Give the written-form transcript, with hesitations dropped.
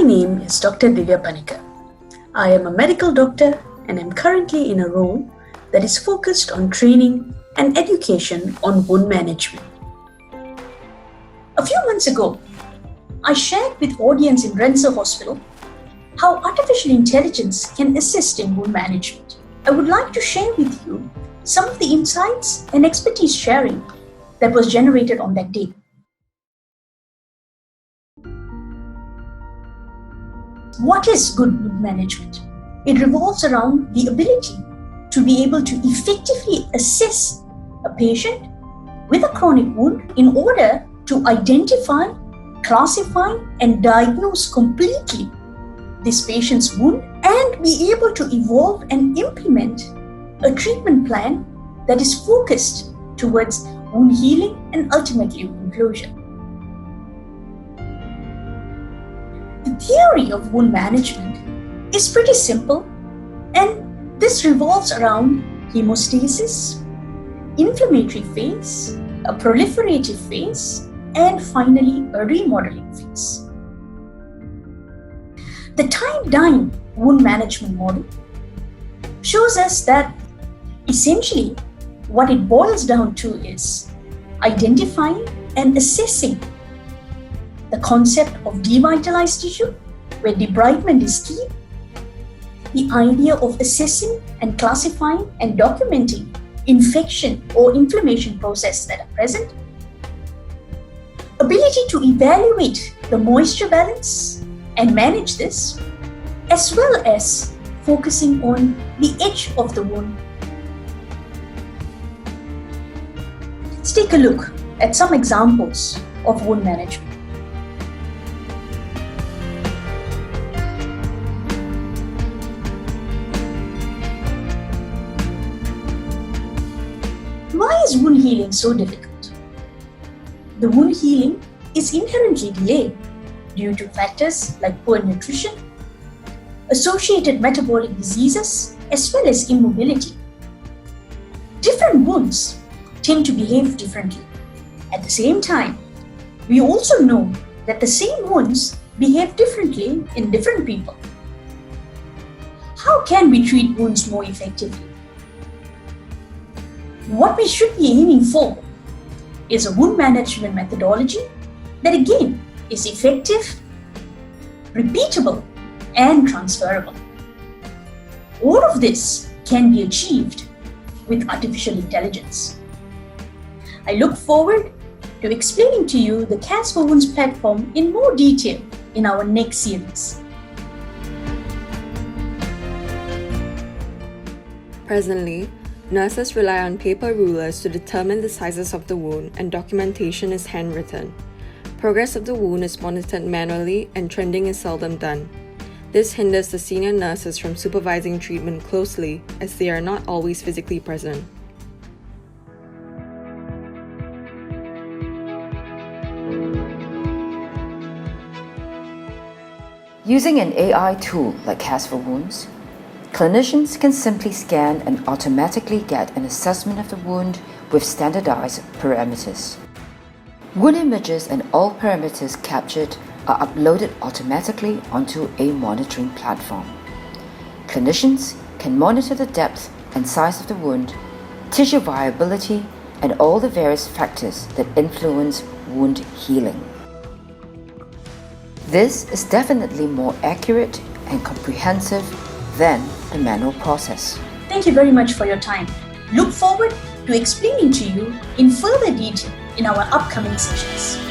My name is Dr. Divya Panikar. I am a medical doctor and am currently in a role that is focused on training and education on wound management. A few months ago, I shared with audience in Renser Hospital how artificial intelligence can assist in wound management. I would like to share with you some of the insights and expertise sharing that was generated on that day. What is good wound management? It revolves around the ability to be able to effectively assess a patient with a chronic wound in order to identify, classify, and diagnose completely this patient's wound and be able to evolve and implement a treatment plan that is focused towards wound healing and ultimately wound closure. The theory of wound management is pretty simple, and this revolves around hemostasis, inflammatory phase, a proliferative phase, and finally a remodeling phase. The time-dyne wound management model shows us that essentially what it boils down to is identifying and assessing the concept of devitalized tissue, where debridement is key, the idea of assessing and classifying and documenting infection or inflammation processes that are present, ability to evaluate the moisture balance and manage this, as well as focusing on the edge of the wound. Let's take a look at some examples of wound management. Why is wound healing so difficult? The wound healing is inherently delayed due to factors like poor nutrition, associated metabolic diseases, as well as immobility. Different wounds tend to behave differently. At the same time, we also know that the same wounds behave differently in different people. How can we treat wounds more effectively? What we should be aiming for is a wound management methodology that again is effective, repeatable, and transferable. All of this can be achieved with artificial intelligence. I look forward to explaining to you the CAS for Wounds platform in more detail in our next series. Presently, nurses rely on paper rulers to determine the sizes of the wound, and documentation is handwritten. Progress of the wound is monitored manually, and trending is seldom done. This hinders the senior nurses from supervising treatment closely, as they are not always physically present. Using an AI tool like CAS for Wounds, clinicians can simply scan and automatically get an assessment of the wound with standardized parameters. Wound images and all parameters captured are uploaded automatically onto a monitoring platform. Clinicians can monitor the depth and size of the wound, tissue viability, and all the various factors that influence wound healing. This is definitely more accurate and comprehensive than the manual process. Thank you very much for your time. Look forward to explaining to you in further detail in our upcoming sessions.